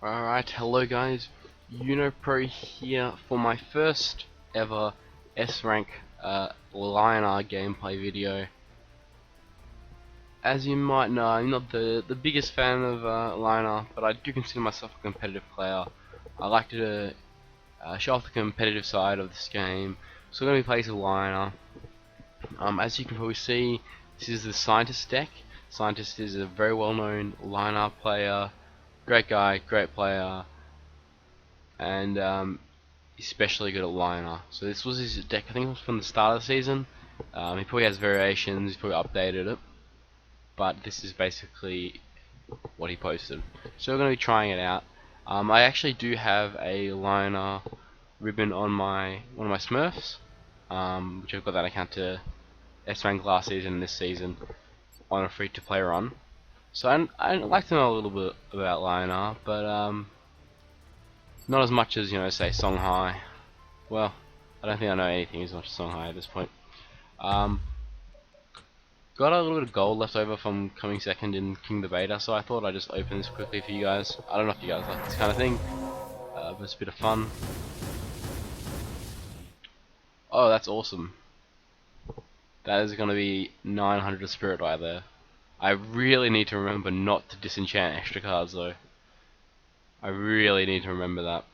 Alright, hello guys, UnoPro here for my first ever S-Rank Lyonar gameplay video. As you might know, I'm not the biggest fan of Lyonar, but I do consider myself a competitive player. I like to show off the competitive side of this game, so I'm going to be playing some Lyonar. As you can probably see, this is the Scientist deck. Scientist is a very well known Lyonar player. Great guy, great player, and especially good at Lyonar. So this was his deck, I think it was from the start of the season. He probably has variations, he's probably updated it, but this is basically what he posted. So we're going to be trying it out. I actually do have a Lyonar ribbon on one of my Smurfs, which I've got that account to S-Rank last season and this season on a free-to-play run. So I'd like to know a little bit about Lyonar, but not as much as, say, Songhai. Well, I don't think I know anything as much as Songhai at this point. Got a little bit of gold left over from coming second in King the Beta, so I thought I'd just open this quickly for you guys. I don't know if you guys like this kind of thing, but it's a bit of fun. Oh, that's awesome. That is going to be 900 Spirit right there. I really need to remember not to disenchant extra cards though. I really need to remember that.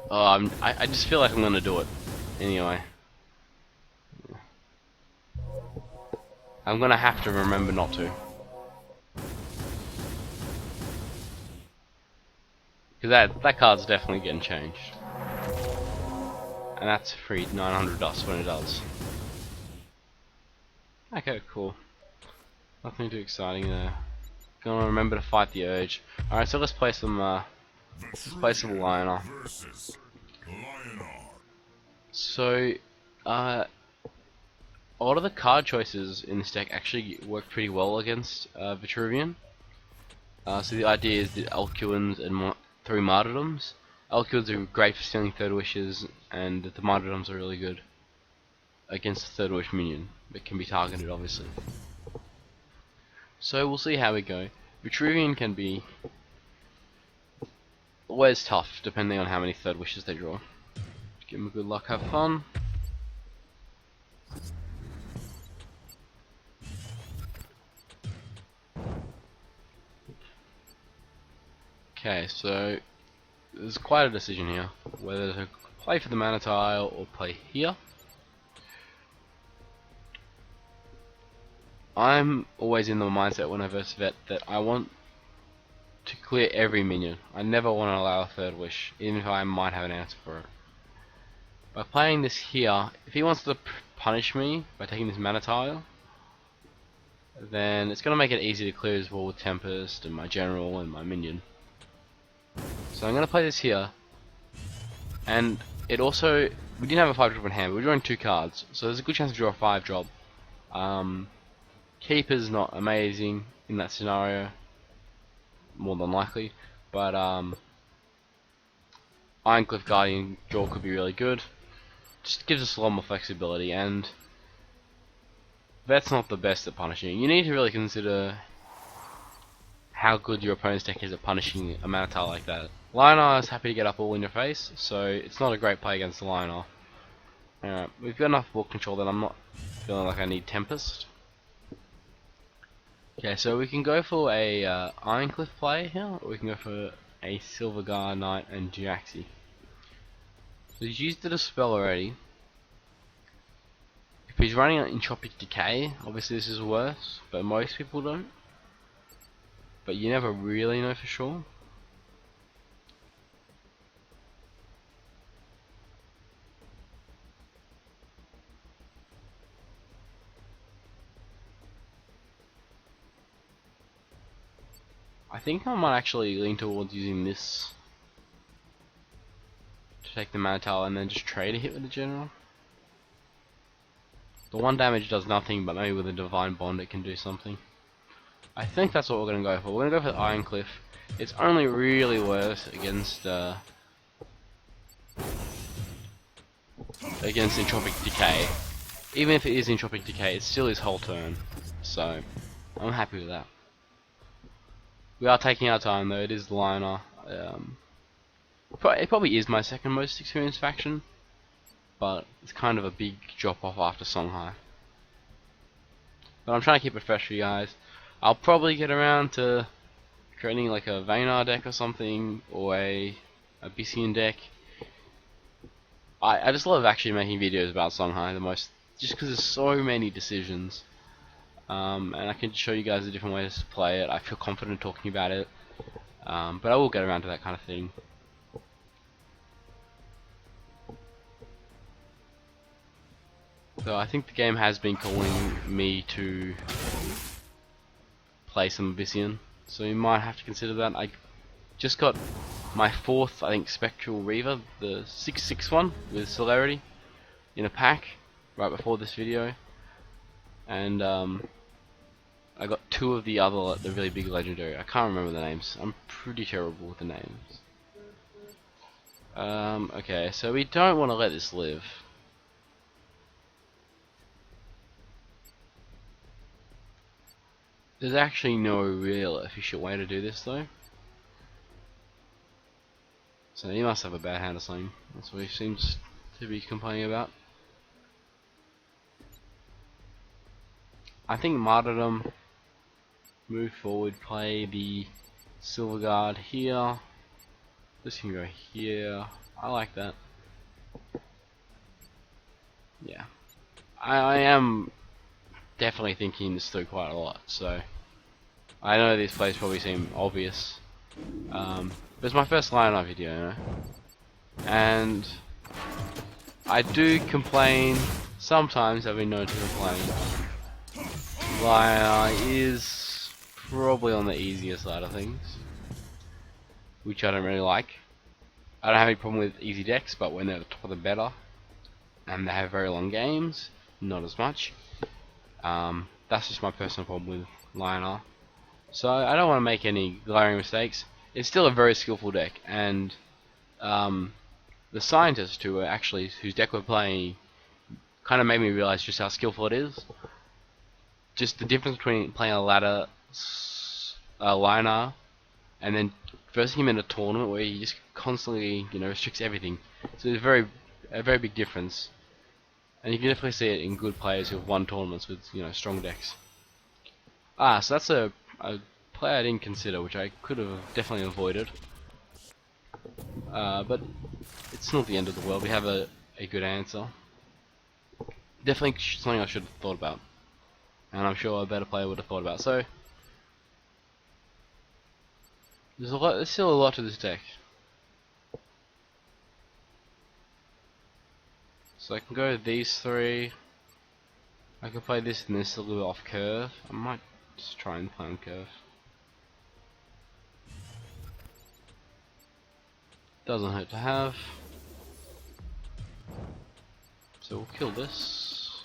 Oh, I just feel like I'm gonna do it. Anyway. I'm gonna have to remember not to. Because that card's definitely getting changed. And that's free 900 dust when it does. Okay, cool. Nothing too exciting there. Gonna remember to fight the urge. Alright, so let's play some Lyonar. So, a lot of the card choices in this deck actually work pretty well against Vitruvian. So the idea is the Alcuins and 3 Martyrdoms. Alcuins are great for stealing third wishes, and the Martyrdoms are really good against the third wish minion, but can be targeted obviously. So we'll see how we go. Vitruvian can be always tough depending on how many third wishes they draw. Give them good luck, have fun. Okay, so there's quite a decision here whether to play for the mana tile or play here. I'm always in the mindset when I verse vet that I want to clear every minion. I never want to allow a third wish, even if I might have an answer for it. By playing this here, if he wants to punish me by taking this mana tile, then it's going to make it easy to clear his wall with Tempest and my General and my minion. So I'm going to play this here, and it also, we didn't have a 5-drop in hand, but we're drawing 2 cards, so there's a good chance to draw a 5-drop. Keeper's not amazing in that scenario, more than likely, but Ironcliff Guardian draw could be really good. Just gives us a lot more flexibility, and that's not the best at punishing. You need to really consider how good your opponent's deck is at punishing a mana tile like that. Lyonar is happy to get up all in your face, so it's not a great play against the Lyonar. Alright, we've got enough ball control that I'm not feeling like I need Tempest. Okay, so we can go for a Ironcliff play here, or we can go for a Silverguard Knight and Jiraxi. So he's used the spell already. If he's running an Entropic Decay, obviously this is worse, but most people don't. But you never really know for sure. I think I might actually lean towards using this to take the mana tile and then just trade a hit with the General. The 1 damage does nothing, but maybe with a Divine Bond it can do something. I think that's what we're going to go for. We're going to go for Ironcliff. It's only really worse against Entropic Decay. Even if it is Entropic Decay, it's still his whole turn. So, I'm happy with that. We are taking our time though. It is Lyonar. It probably is my second most experienced faction, but it's kind of a big drop off after Songhai. But I'm trying to keep it fresh for you guys. I'll probably get around to creating like a Lyonar deck or something, or a Abyssian deck. I just love actually making videos about Songhai the most, just because there's so many decisions. And I can show you guys the different ways to play it. I feel confident talking about it. But I will get around to that kind of thing. So I think the game has been calling me to play some Abyssian, so you might have to consider that. I just got my fourth, I think, Spectral Reaver, the 6/6 one with Celerity, in a pack right before this video, and I got two of the really big legendary. I can't remember the names. I'm pretty terrible with the names. Okay, so we don't want to let this live. There's actually no real efficient way to do this though. So he must have a bad hand or something. That's what he seems to be complaining about. I think Martyrdom, move forward, play the Silver Guard here. This can go here. I like that. Yeah. I am definitely thinking this through quite a lot, so I know these plays probably seem obvious. But it's my first Lyonar video, you know? And I do complain, sometimes I've been known to complain. Lyonar is probably on the easier side of things, which I don't really like. I don't have any problem with easy decks, but when they're at the top of the better, and they have very long games, not as much. That's just my personal problem with Lyonar. So I don't want to make any glaring mistakes. It's still a very skillful deck, and the scientist whose deck we're playing kind of made me realize just how skillful it is. Just the difference between playing a ladder Lyonar and then versing him in a tournament where he just constantly, restricts everything. So there's a very big difference, and you can definitely see it in good players who have won tournaments with strong decks. So that's a play I didn't consider, which I could have definitely avoided. But it's not the end of the world. We have a good answer. Definitely something I should have thought about, and I'm sure a better player would have thought about. So there's still a lot to this deck. So I can go with these three. I can play this and this a little off curve. I might just try and play on curve. Doesn't hurt to have. So we'll kill this.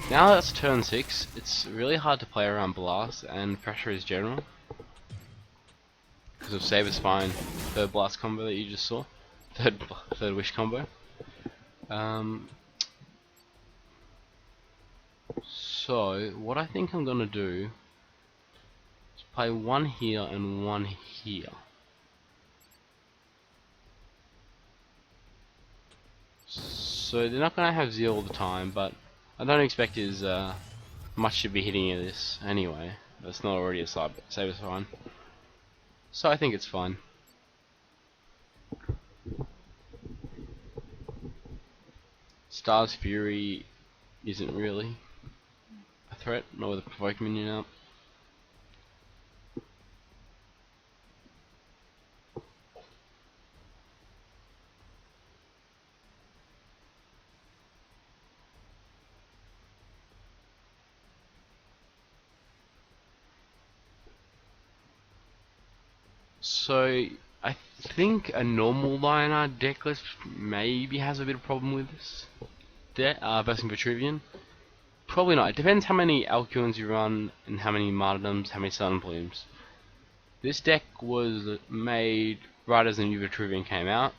Now that's turn 6, it's really hard to play around Blast and Pressure is general, because of Saber Spine, third Blast combo that you just saw. Third Wish combo. So what I think I'm gonna do is play one here and one here. So they're not gonna have Zeal all the time, but I don't expect his much to be hitting in this anyway. That's not already a Saber Spine, so I think it's fine. Star's Fury isn't really a threat, nor with a provoke minion out. So I think a normal Lyonar decklist maybe has a bit of problem with this versus Vitruvian. Probably not. It depends how many Alcuins you run and how many Martyrdoms, how many Sun Plumes. This deck was made right as the new Vitruvian came out,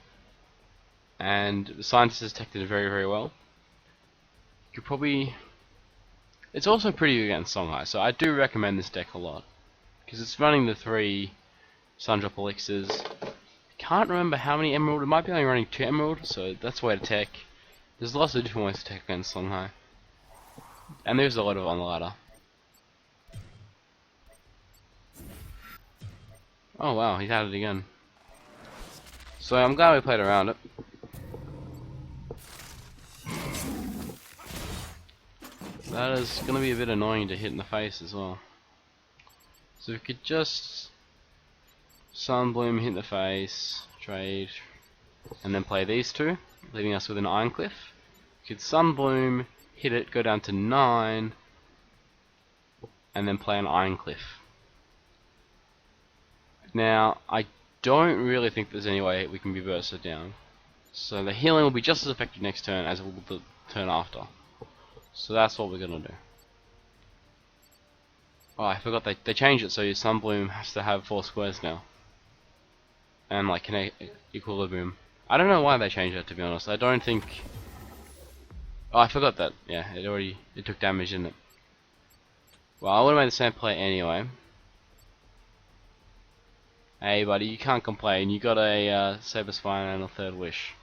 and the scientists detected it very, very well. You could probably... It's also pretty good against Songhai, so I do recommend this deck a lot. because it's running the 3 Sundrop elixirs. Can't remember how many emerald. It might be only running 2 emerald, so that's a way to tech. There's lots of different ways to tech against Songhai, and there's a lot of on the ladder. Oh wow, he's at it again. So I'm glad we played around it. That is going to be a bit annoying to hit in the face as well. So we could just Sunbloom, hit in the face, trade, and then play these 2, leaving us with an Iron Cliff. We could Sunbloom, hit it, go down to 9, and then play an Iron Cliff. Now, I don't really think there's any way we can be bursted down. So the healing will be just as effective next turn as it will the turn after. So that's what we're gonna do. Oh, I forgot they changed it so your Sunbloom has to have 4 squares now. And like equilibrium. I don't know why they changed that, to be honest. I don't think... Oh, I forgot that. Yeah, it took damage, didn't it? Well, I would have made the same play anyway. Hey buddy, you can't complain. You got a Saber Spine and a 3rd Wish.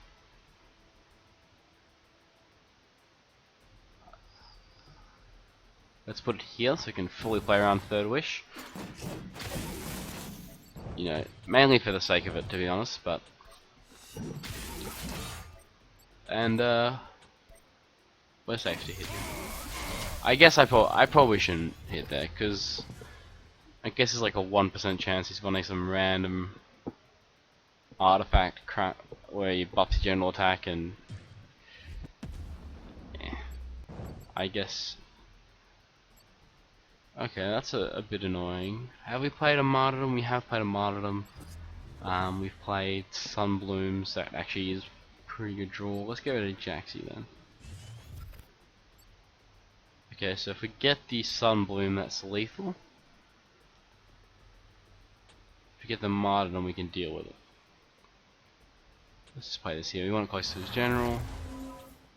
Let's put it here so we can fully play around 3rd Wish. You know, mainly for the sake of it, to be honest, but... And, we're safe to hit. I guess I probably shouldn't hit there, because... I guess it's like a 1% chance he's running some random... artifact crap, where you buff your general attack and... Yeah. I guess... Okay, that's a bit annoying. Have we played a Martyrdom? We have played a Martyrdom. We've played Sunblooms. That actually is a pretty good draw. Let's get rid of Jaxie then. Okay, so if we get the Sunbloom, that's lethal. If we get the Martyrdom, we can deal with it. Let's just play this here. We want it close to his general.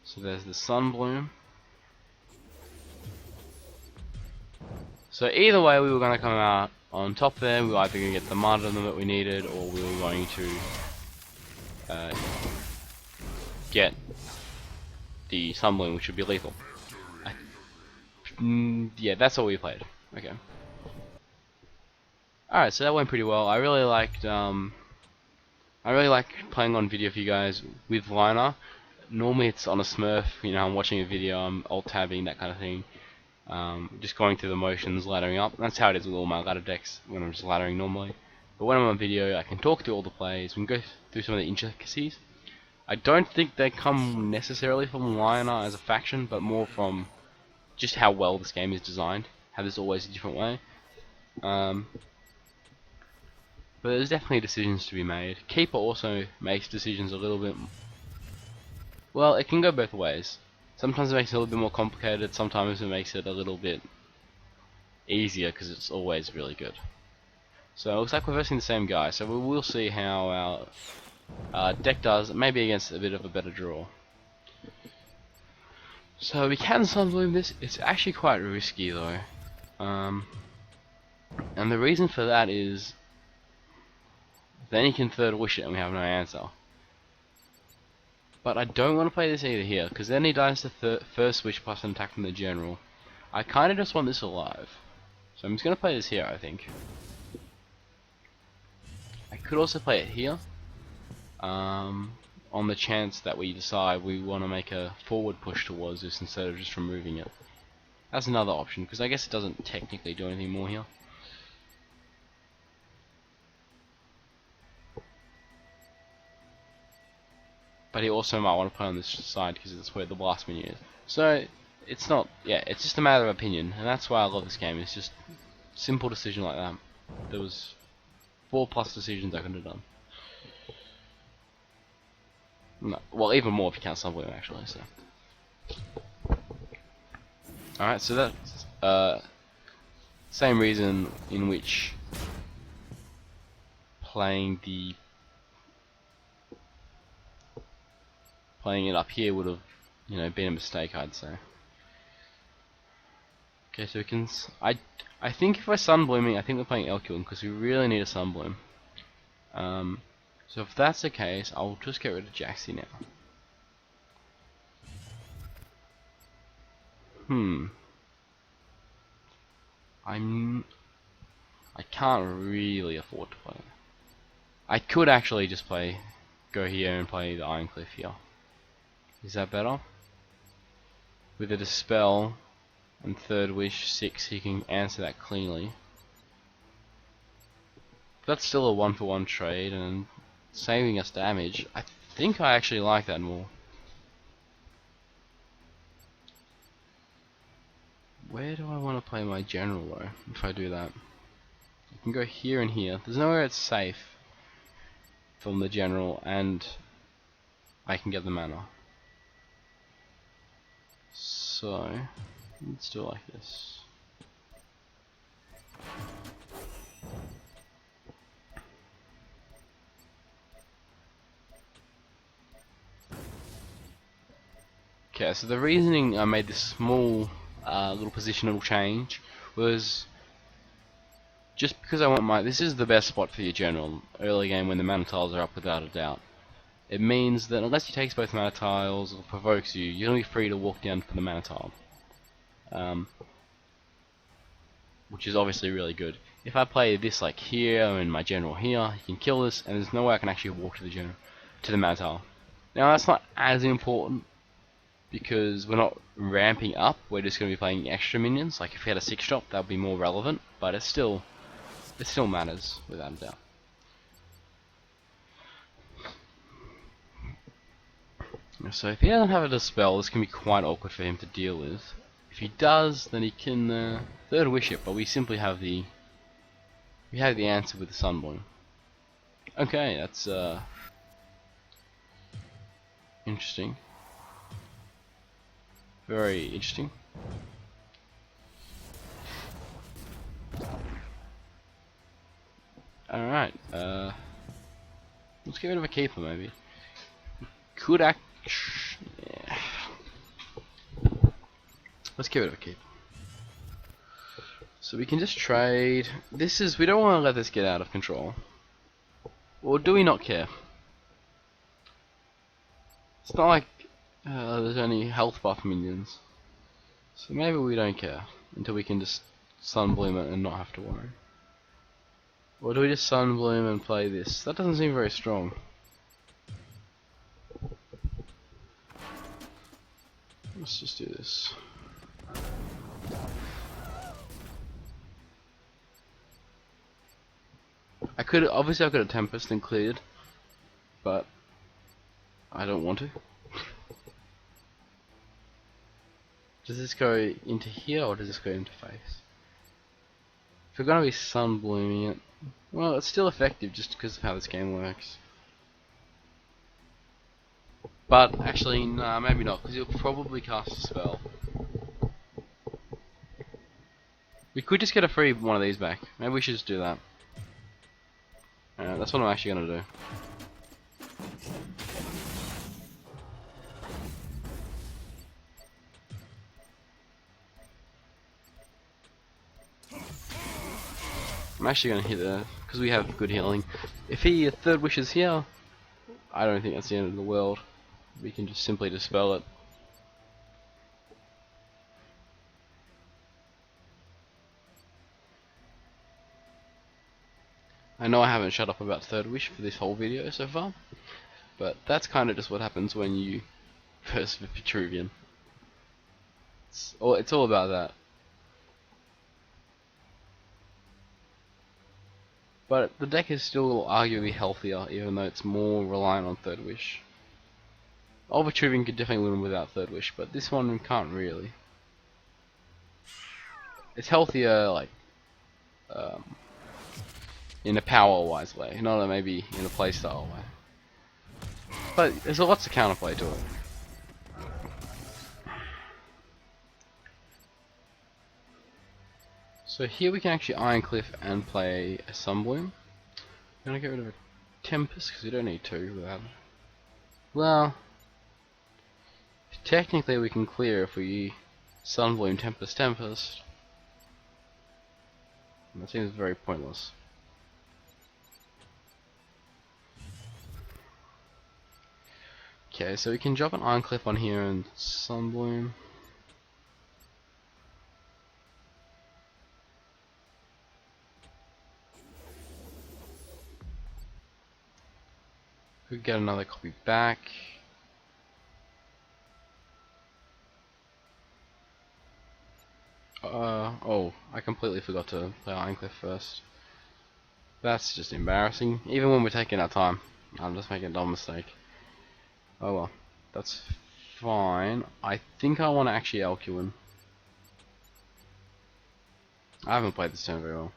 So there's the Sunbloom. So either way, we were going to come out on top there. We were either going to get the Martyrdom that we needed, or we were going to get the Sunbloom, which would be lethal. Yeah, that's all we played. Okay. Alright, so that went pretty well. I really liked playing on video for you guys with Lyonar. Normally it's on a Smurf, you know, I'm watching a video, I'm alt-tabbing, that kind of thing. Just going through the motions, laddering up. That's how it is with all my ladder decks when I'm just laddering normally. But when I'm on video, I can talk through all the plays, we can go through some of the intricacies. I don't think they come necessarily from Lyonar as a faction, but more from just how well this game is designed, how there's always a different way. But there's definitely decisions to be made. Keeper also makes decisions a little bit... Well, it can go both ways. Sometimes it makes it a little bit more complicated, sometimes it makes it a little bit easier because it's always really good. So it looks like we're versing the same guy, so we will see how our deck does, maybe against a bit of a better draw. So we can Sunbloom this. It's actually quite risky though. And the reason for that is then he can 3rd Wish it and we have no answer. But I don't want to play this either here, because then he dies to 1st Wish plus an attack from the general. I kind of just want this alive. So I'm just going to play this here, I think. I could also play it here. On the chance that we decide we want to make a forward push towards this instead of just removing it. That's another option, because I guess it doesn't technically do anything more here. But he also might want to play on this side because that's where the blast menu is. So it's not, yeah, it's just a matter of opinion, and that's why I love this game. It's just simple decision like that. There was 4+ decisions I could have done. No, well, even more if you count Sunbloom actually. So, all right, so that's same reason in which playing it up here would have, you know, been a mistake, I'd say. Okay, so we can. I think if we're Sunblooming, I think we're playing Elkyun because we really need a Sunbloom. So if that's the case, I'll just get rid of Jaxi now. I can't really afford to play it. I could actually just go here and play the Iron Cliff here. Is that better? With a Dispel and Third Wish 6, he can answer that cleanly. That's still a 1-for-1 trade and saving us damage. I think I actually like that more. Where do I want to play my general though, if I do that? I can go here and here. There's nowhere it's safe from the general, and I can get the mana. So, let's do it like this. Okay, so the reasoning I made this small little positional change was just because I want this is the best spot for your general early game when the mana tiles are up without a doubt. It means that unless he takes both mana tiles or provokes you, you're going to be free to walk down for the mana tile. Which is obviously really good. If I play this like here and my general here, he can kill this and there's no way I can actually walk to the mana tile. Now that's not as important because we're not ramping up, we're just going to be playing extra minions. Like if we had a 6-drop, that would be more relevant, but it still matters without a doubt. So if he doesn't have a Dispel, this can be quite awkward for him to deal with. If he does, then he can Third Wish it, but we simply have the answer with the Sunbloom. Okay, that's interesting. Very interesting. Alright, let's get rid of a keeper maybe. Could yeah. Let's get rid of a keeper. So we can just trade. We don't want to let this get out of control. Or do we not care? It's not like there's any health buff minions. So maybe we don't care until we can just Sunbloom it and not have to worry. Or do we just Sunbloom and play this? That doesn't seem very strong. Let's just do this. I could have Tempest and cleared, but I don't want to. Does this go into here or does this go into face? If we're gonna be Sunblooming it, well, it's still effective just because of how this game works. But actually, nah, maybe not, because he'll probably cast a spell. We could just get a free one of these back. Maybe we should just do that. That's what I'm actually gonna do. I'm actually gonna hit there because we have good healing. If he Third Wishes here, I don't think that's the end of the world. We can just simply Dispel it. I know I haven't shut up about Third Wish for this whole video so far, but that's kind of just what happens when you verse Vitruvian. It's all about that. But the deck is still arguably healthier, even though it's more reliant on Third Wish. Vitruvian could definitely win without Third Wish, but this one can't really. It's healthier, like, in a power-wise way, not maybe in a playstyle way. But there's lots of counterplay to it. So here we can actually Iron Cliff and play a Sunbloom. I'm gonna get rid of a Tempest because we don't need two without it. Well, technically we can clear if we Sunbloom Tempest. That seems very pointless. Okay, so we can drop an Iron Cliff on here and Sunbloom. Could get another copy back. Oh, I completely forgot to play Ironcliff first. That's just embarrassing. Even when we're taking our time, I'm just making a dumb mistake. Oh well, that's fine. I think I want to actually Alcuin. I haven't played this turn very well.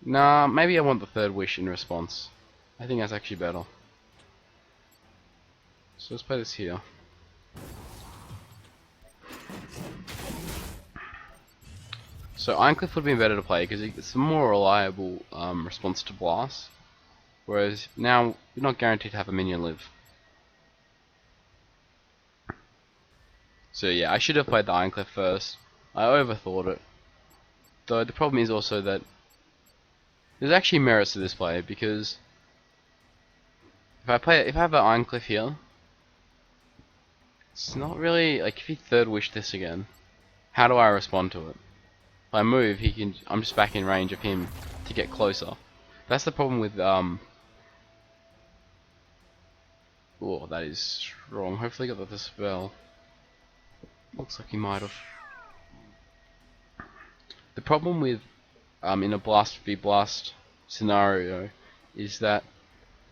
Nah, maybe I want the third wish in response. I think that's actually better. So let's play this here. So Ironcliff would be better to play because it's a more reliable response to Blast. Whereas now you're not guaranteed to have a minion live. So yeah, I should have played the Ironcliff first. I overthought it. Though the problem is also that there's actually merits to this play because if I have an Ironcliff here, it's not really like if he third wish this again, how do I respond to it? If I move, I'm just back in range of him to get closer. That's the problem with oh, that is strong. Hopefully he got the spell. Looks like he might have. The problem with in a blast v blast scenario is that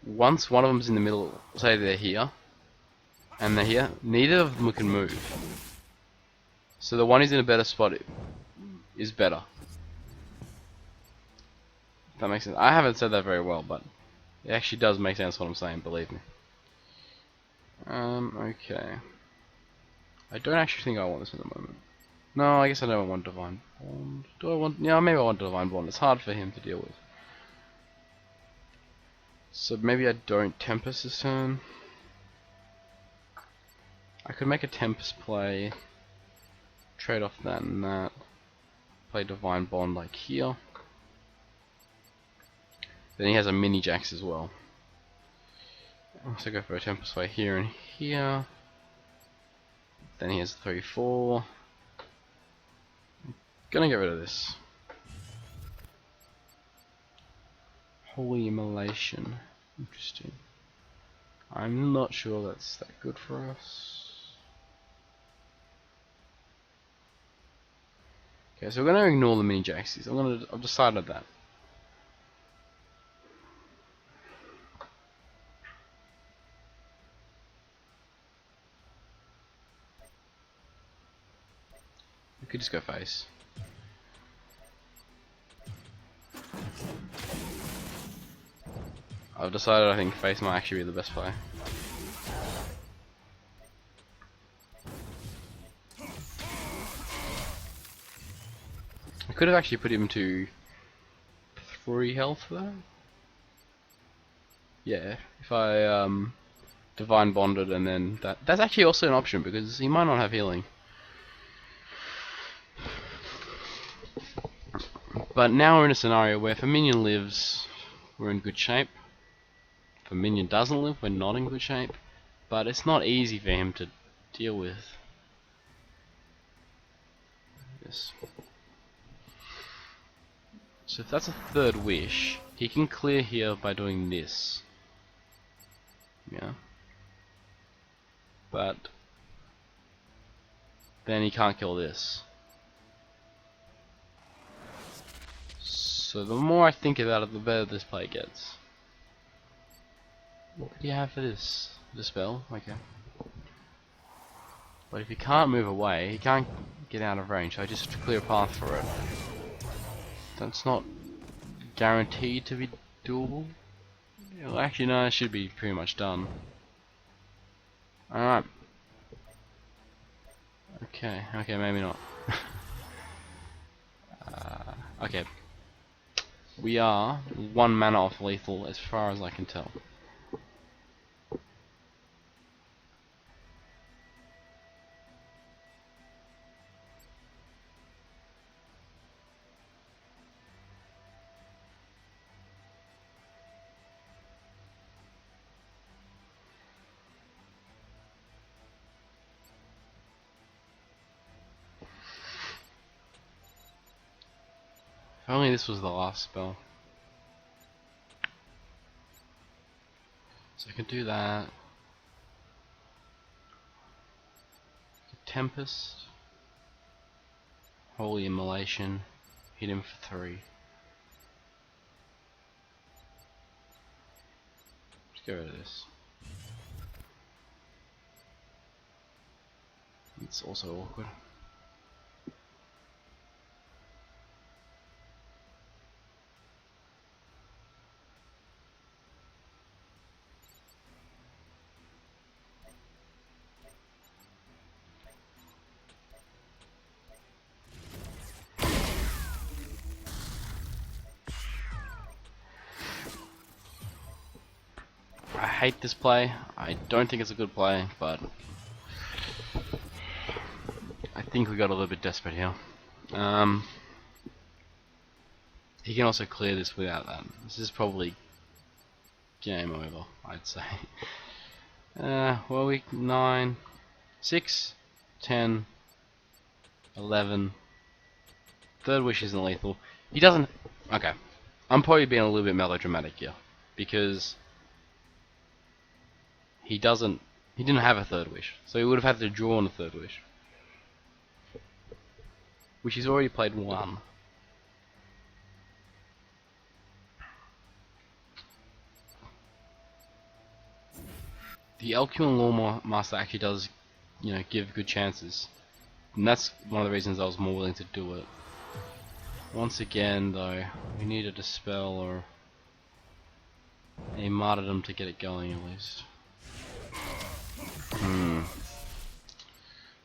once one of them's in the middle, say they're here and they're here, neither of them can move. So the one who's in a better spot is better. If that makes sense. I haven't said that very well, but it actually does make sense what I'm saying, believe me. Okay. I don't actually think I want this at the moment. No, I guess I don't want Divine Bond. Do I want... Yeah, maybe I want Divine Bond. It's hard for him to deal with. So maybe I don't Tempest this turn. I could make a Tempest play. Trade off that and that. Play Divine Bond like here. Then he has a mini Jax as well. So go for a Tempest play here and here. Then he has 3-4. Gonna get rid of this. Holy Immolation. Interesting. I'm not sure that's that good for us. Okay, so we're gonna ignore the mini Jaxies. I've decided that. We could just go face. I've decided I think face might actually be the best play. I could have actually put him to 3 health though. Yeah, if I Divine Bonded and then that's actually also an option because he might not have healing. But now we're in a scenario where if a minion lives, we're in good shape. If a minion doesn't live, we're not in good shape. But it's not easy for him to deal with. Yes. So if that's a third wish, he can clear here by doing this. Yeah. But then he can't kill this. So the more I think about it, the better this play gets. What do you have for this? The spell? Okay. But if he can't move away, he can't get out of range, so I just clear a path for it. That's not guaranteed to be doable. Yeah, well, actually no, it should be pretty much done. Alright. Okay, maybe not. Okay. We are 1 mana off lethal as far as I can tell. If only this was the last spell. So I can do that. Tempest. Holy Immolation. Hit him for 3. Let's get rid of this. It's also awkward. I hate this play. I don't think it's a good play, but I think we got a little bit desperate here. He can also clear this without that. This is probably game over, I'd say. Well, we 9, 6, 10, 11. Third wish isn't lethal. He doesn't. Okay, I'm probably being a little bit melodramatic here because he didn't have a third wish, so he would have had to draw on a third wish, which he's already played 1. The Elcuin Law Master actually does, give good chances, and that's one of the reasons I was more willing to do it. Once again, though, we need a Dispel or a Martyrdom to get it going at least.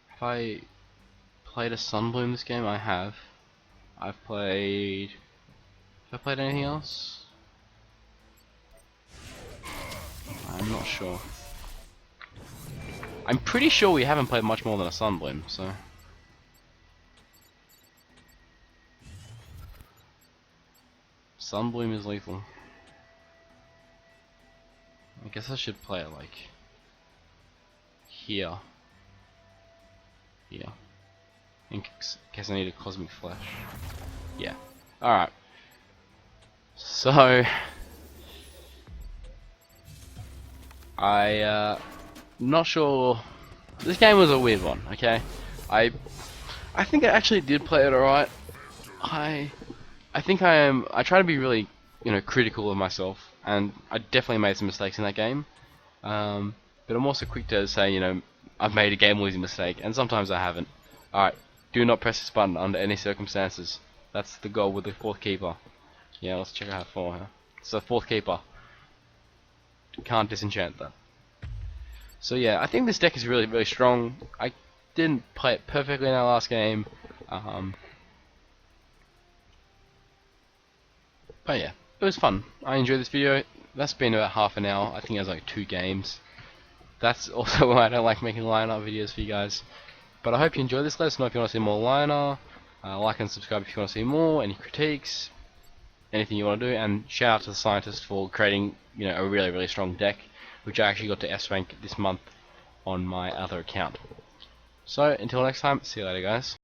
Have I played a Sunbloom this game? I have. Have I played anything else? I'm not sure. I'm pretty sure we haven't played much more than a Sunbloom, so. Sunbloom is lethal. I guess I should play it like here. Here. In case I need a Cosmic Flash. Yeah. Alright. So not sure. This game was a weird one, okay? I think I actually did play it alright. I try to be really, critical of myself, and I definitely made some mistakes in that game. But I'm also quick to say, I've made a game-losing mistake, and sometimes I haven't. Alright, do not press this button under any circumstances. That's the goal with the 4th keeper. Yeah, let's check out 4 here. It's the 4th keeper. Can't disenchant that. So yeah, I think this deck is really, really strong. I didn't play it perfectly in our last game. But yeah, it was fun. I enjoyed this video. That's been about half an hour. I think it was like 2 games. That's also why I don't like making Lyonar videos for you guys. But I hope you enjoyed this. Let us know if you want to see more Lyonar. Like and subscribe if you want to see more. Any critiques, anything you want to do. And shout out to the scientist for creating, a really, really strong deck, which I actually got to S rank this month on my other account. So until next time, see you later, guys.